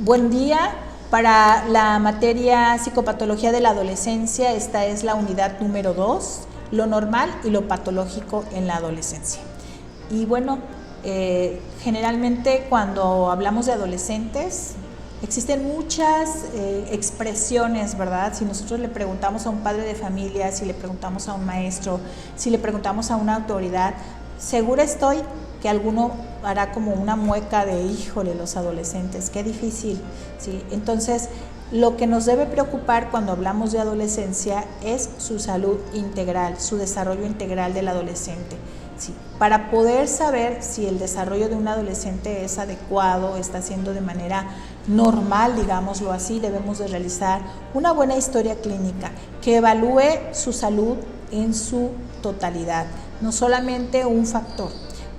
Buen día. Para la materia psicopatología de la adolescencia, esta es la unidad número 2, lo normal y lo patológico en la adolescencia. Y bueno, generalmente cuando hablamos de adolescentes, existen muchas expresiones, ¿verdad? Si nosotros le preguntamos a un padre de familia, si le preguntamos a un maestro, si le preguntamos a una autoridad, segura estoy que alguno hará como una mueca de híjole, los adolescentes, qué difícil, ¿sí? Entonces, lo que nos debe preocupar cuando hablamos de adolescencia es su salud integral, su desarrollo integral del adolescente, ¿sí? Para poder saber si el desarrollo de un adolescente es adecuado, está haciendo de manera normal, digámoslo así, debemos de realizar una buena historia clínica que evalúe su salud en su totalidad, no solamente un factor.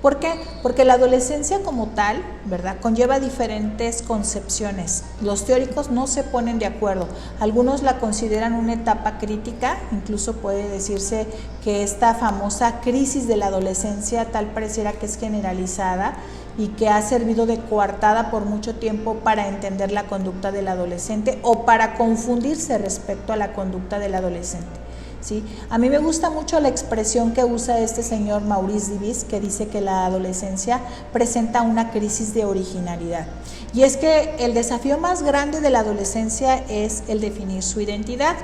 ¿Por qué? Porque la adolescencia como tal, ¿verdad?, conlleva diferentes concepciones. Los teóricos no se ponen de acuerdo. Algunos la consideran una etapa crítica, incluso puede decirse que esta famosa crisis de la adolescencia tal pareciera que es generalizada y que ha servido de coartada por mucho tiempo para entender la conducta del adolescente o para confundirse respecto a la conducta del adolescente. ¿Sí? A mí me gusta mucho la expresión que usa este señor Maurice Davis, que dice que la adolescencia presenta una crisis de originalidad. Y es que el desafío más grande de la adolescencia es el definir su identidad,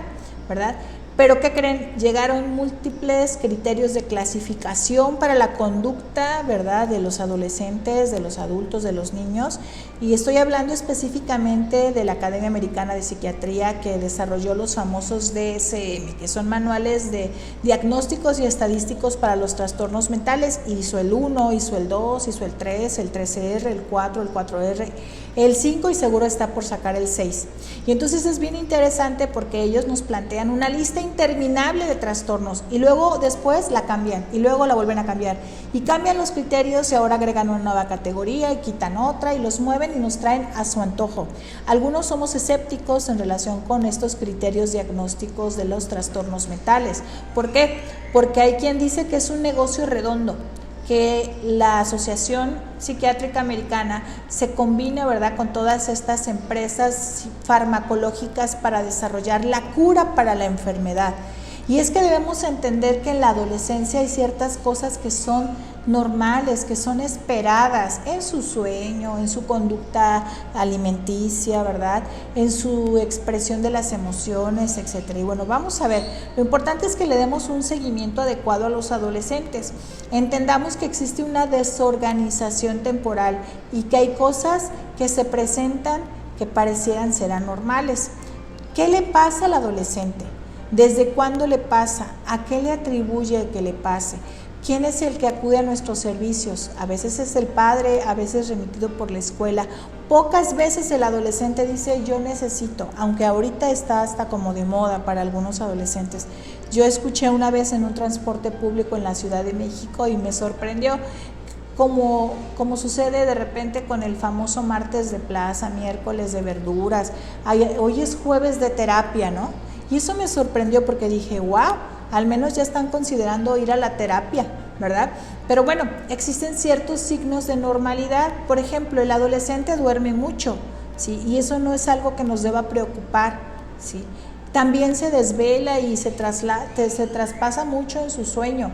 ¿verdad? Pero ¿qué creen? Llegaron múltiples criterios de clasificación para la conducta, ¿verdad?, de los adolescentes, de los adultos, de los niños. Y estoy hablando específicamente de la Academia Americana de Psiquiatría, que desarrolló los famosos DSM, que son manuales de diagnósticos y estadísticos para los trastornos mentales. Hizo el 1, hizo el 2, hizo el 3, el 3R, el 4, el 4R, el 5 y seguro está por sacar el 6. Y entonces es bien interesante porque ellos nos plantean una lista interminable de trastornos y luego después la cambian y luego la vuelven a cambiar y cambian los criterios y ahora agregan una nueva categoría y quitan otra y los mueven y nos traen a su antojo. Algunos somos escépticos en relación con estos criterios diagnósticos de los trastornos mentales. ¿Por qué? Porque hay quien dice que es un negocio redondo, que la Asociación Psiquiátrica Americana se combine, ¿verdad?, con todas estas empresas farmacológicas para desarrollar la cura para la enfermedad. Y es que debemos entender que en la adolescencia hay ciertas cosas que son normales, que son esperadas en su sueño, en su conducta alimenticia, ¿verdad?, en su expresión de las emociones, etcétera. Y bueno, vamos a ver, lo importante es que le demos un seguimiento adecuado a los adolescentes. Entendamos que existe una desorganización temporal y que hay cosas que se presentan que parecieran ser anormales. ¿Qué le pasa al adolescente? ¿Desde cuándo le pasa? ¿A qué le atribuye que le pase? ¿Quién es el que acude a nuestros servicios? A veces es el padre, a veces remitido por la escuela. Pocas veces el adolescente dice yo necesito, aunque ahorita está hasta como de moda para algunos adolescentes. Yo escuché una vez en un transporte público en la Ciudad de México y me sorprendió como sucede de repente con el famoso martes de plaza, miércoles de verduras. Hoy es jueves de terapia, ¿no? Y eso me sorprendió porque dije, wow, al menos ya están considerando ir a la terapia, ¿verdad? Pero bueno, existen ciertos signos de normalidad. Por ejemplo, el adolescente duerme mucho, ¿sí? Y eso no es algo que nos deba preocupar, ¿sí? También se desvela y se traspasa mucho en su sueño.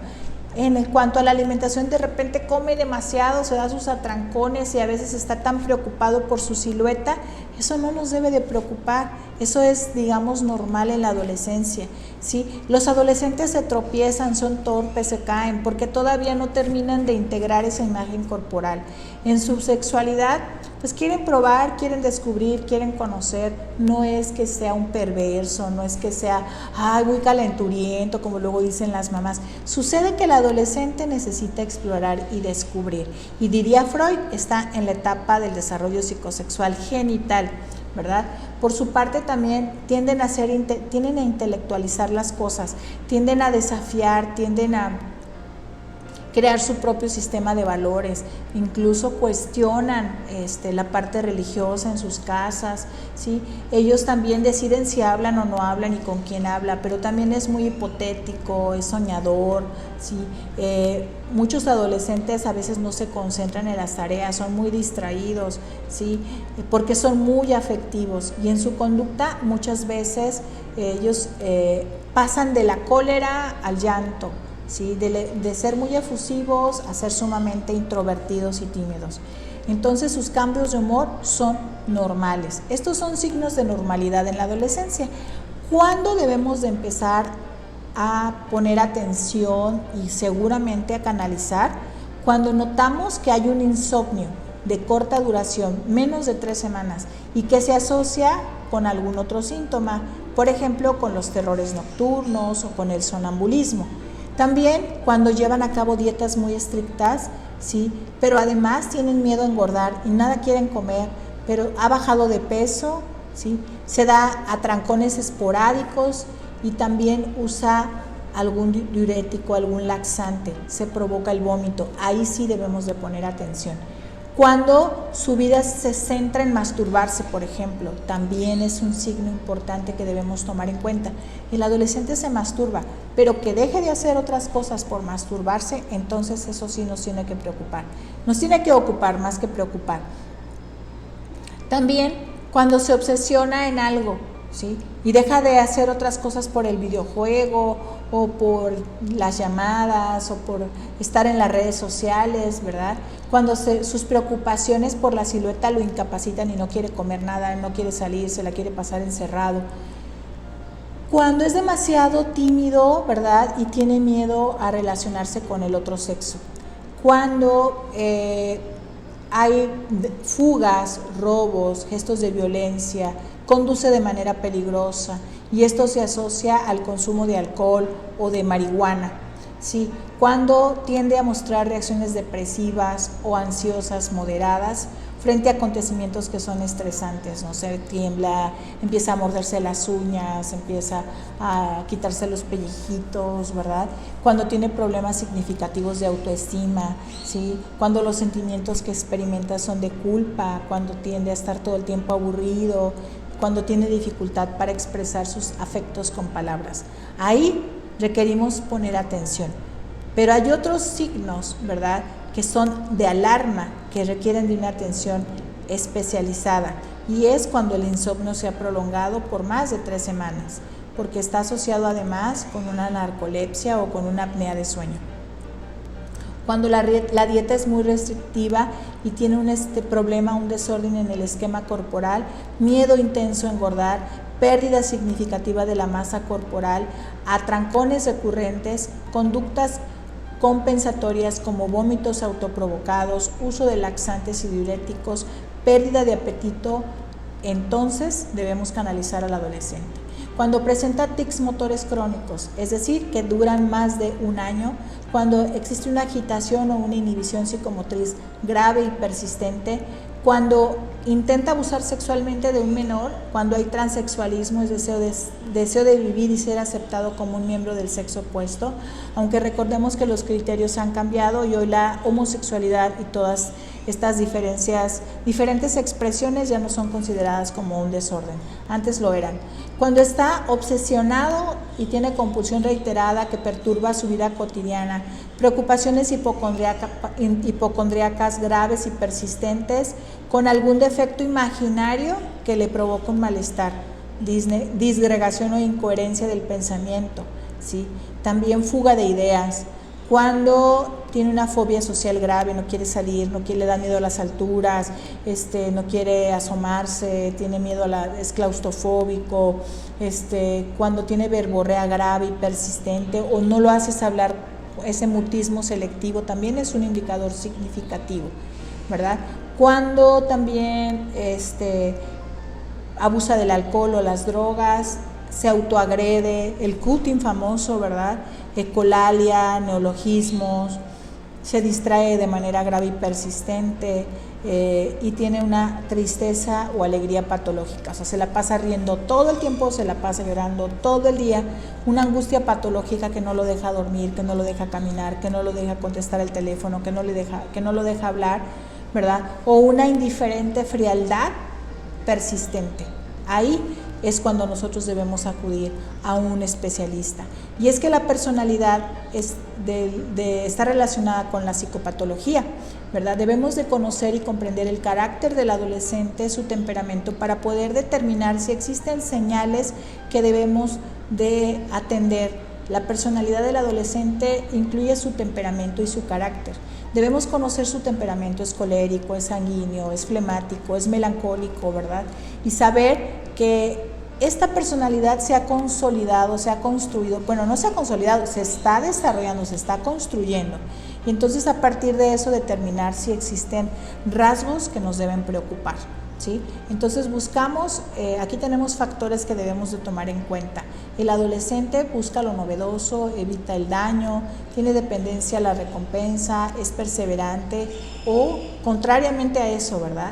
En cuanto a la alimentación, de repente come demasiado, se da sus atrancones y a veces está tan preocupado por su silueta. Eso no nos debe de preocupar, eso es, digamos, normal en la adolescencia, ¿sí? Los adolescentes se tropiezan, son torpes, se caen, porque todavía no terminan de integrar esa imagen corporal. En su sexualidad, pues quieren probar, quieren descubrir, quieren conocer. No es que sea un perverso, no es que sea muy calenturiento, como luego dicen las mamás. Sucede que el adolescente necesita explorar y descubrir. Y diría Freud, está en la etapa del desarrollo psicosexual genital, ¿verdad? Por su parte también tienden a intelectualizar las cosas, tienden a desafiar, tienden a crear su propio sistema de valores, incluso cuestionan la parte religiosa en sus casas, ¿sí? Ellos también deciden si hablan o no hablan y con quién habla, pero también es muy hipotético, es soñador, ¿sí? Muchos adolescentes a veces no se concentran en las tareas, son muy distraídos, ¿sí? Porque son muy afectivos y en su conducta muchas veces ellos pasan de la cólera al llanto, ¿sí? De ser muy efusivos a ser sumamente introvertidos y tímidos. Entonces sus cambios de humor son normales. Estos son signos de normalidad en la adolescencia. ¿Cuándo debemos de empezar a poner atención y seguramente a canalizar? Cuando notamos que hay un insomnio de corta duración, menos de 3 semanas, y que se asocia con algún otro síntoma, por ejemplo, con los terrores nocturnos o con el sonambulismo. También cuando llevan a cabo dietas muy estrictas, ¿sí? Pero además tienen miedo a engordar y nada quieren comer, pero ha bajado de peso, ¿sí? Se da a trancones esporádicos y también usa algún diurético, algún laxante, se provoca el vómito. Ahí sí debemos de poner atención. Cuando su vida se centra en masturbarse, por ejemplo, también es un signo importante que debemos tomar en cuenta. El adolescente se masturba, pero que deje de hacer otras cosas por masturbarse, entonces eso sí nos tiene que preocupar. Nos tiene que ocupar más que preocupar. También cuando se obsesiona en algo, ¿sí? Y deja de hacer otras cosas por el videojuego o por las llamadas o por estar en las redes sociales, ¿verdad? Cuando sus preocupaciones por la silueta lo incapacitan y no quiere comer nada, no quiere salir, se la quiere pasar encerrado. Cuando es demasiado tímido, ¿verdad? Y tiene miedo a relacionarse con el otro sexo. Cuando hay fugas, robos, gestos de violencia, conduce de manera peligrosa y esto se asocia al consumo de alcohol o de marihuana, ¿sí? Cuando tiende a mostrar reacciones depresivas o ansiosas moderadas frente a acontecimientos que son estresantes, no sé, tiembla, empieza a morderse las uñas, empieza a quitarse los pellejitos, ¿verdad? Cuando tiene problemas significativos de autoestima, ¿sí? Cuando los sentimientos que experimenta son de culpa, cuando tiende a estar todo el tiempo aburrido, cuando tiene dificultad para expresar sus afectos con palabras. Ahí requerimos poner atención. Pero hay otros signos, ¿verdad?, que son de alarma, que requieren de una atención especializada, y es cuando el insomnio se ha prolongado por más de 3 semanas, porque está asociado además con una narcolepsia o con una apnea de sueño. Cuando la dieta es muy restrictiva y tiene un problema, un desorden en el esquema corporal, miedo intenso a engordar, pérdida significativa de la masa corporal, atrancones recurrentes, conductas compensatorias como vómitos autoprovocados, uso de laxantes y diuréticos, pérdida de apetito, entonces debemos canalizar al adolescente. Cuando presenta tics motores crónicos, es decir, que duran más de 1 año, cuando existe una agitación o una inhibición psicomotriz grave y persistente, cuando intenta abusar sexualmente de un menor, cuando hay transexualismo, es deseo de vivir y ser aceptado como un miembro del sexo opuesto, aunque recordemos que los criterios han cambiado y hoy la homosexualidad y todas estas diferentes expresiones ya no son consideradas como un desorden, antes lo eran. Cuando está obsesionado y tiene compulsión reiterada que perturba su vida cotidiana, preocupaciones hipocondríacas graves y persistentes, con algún defecto imaginario que le provoca un malestar, disgregación o incoherencia del pensamiento, ¿sí? También fuga de ideas. Cuando tiene una fobia social grave, no quiere salir, le da miedo a las alturas, no quiere asomarse, tiene miedo es claustrofóbico, cuando tiene verborrea grave y persistente o no lo haces hablar, ese mutismo selectivo también es un indicador significativo, ¿verdad? Cuando también abusa del alcohol o las drogas, se autoagrede, el cutting famoso, ¿verdad? Ecolalia, neologismos, se distrae de manera grave y persistente, y tiene una tristeza o alegría patológica, o sea, se la pasa riendo todo el tiempo, se la pasa llorando todo el día, una angustia patológica que no lo deja dormir, que no lo deja caminar, que no lo deja contestar el teléfono, que no lo deja hablar, ¿verdad? O una indiferente frialdad persistente. Ahí es cuando nosotros debemos acudir a un especialista. Y es que la personalidad está relacionada con la psicopatología, ¿verdad? Debemos de conocer y comprender el carácter del adolescente, su temperamento, para poder determinar si existen señales que debemos de atender. La personalidad del adolescente incluye su temperamento y su carácter. Debemos conocer su temperamento, es colérico, es sanguíneo, es flemático, es melancólico, ¿verdad? Y saber que esta personalidad se ha consolidado, se ha construido, bueno, no se ha consolidado, se está desarrollando, se está construyendo. Y entonces a partir de eso determinar si existen rasgos que nos deben preocupar, ¿sí? Entonces buscamos, aquí tenemos factores que debemos de tomar en cuenta. El adolescente busca lo novedoso, evita el daño, tiene dependencia a la recompensa, es perseverante o contrariamente a eso, ¿verdad?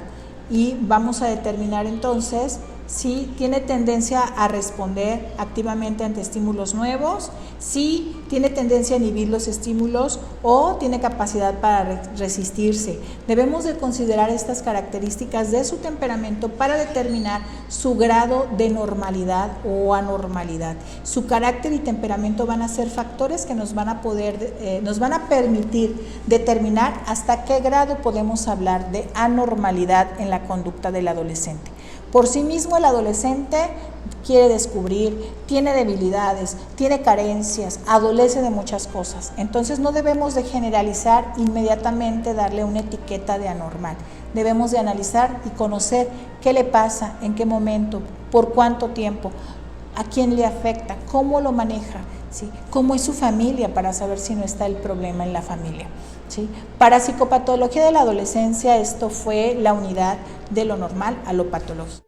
Y vamos a determinar entonces si tiene tendencia a responder activamente ante estímulos nuevos, si tiene tendencia a inhibir los estímulos o tiene capacidad para resistirse. Debemos de considerar estas características de su temperamento para determinar su grado de normalidad o anormalidad. Su carácter y temperamento van a ser factores que nos van a permitir determinar hasta qué grado podemos hablar de anormalidad en la conducta del adolescente. Por sí mismo el adolescente quiere descubrir, tiene debilidades, tiene carencias, adolece de muchas cosas. Entonces no debemos de generalizar inmediatamente, darle una etiqueta de anormal. Debemos de analizar y conocer qué le pasa, en qué momento, por cuánto tiempo, a quién le afecta, cómo lo maneja, ¿sí? Cómo es su familia para saber si no está el problema en la familia, ¿sí? Para psicopatología de la adolescencia esto fue la unidad de lo normal a lo patológico.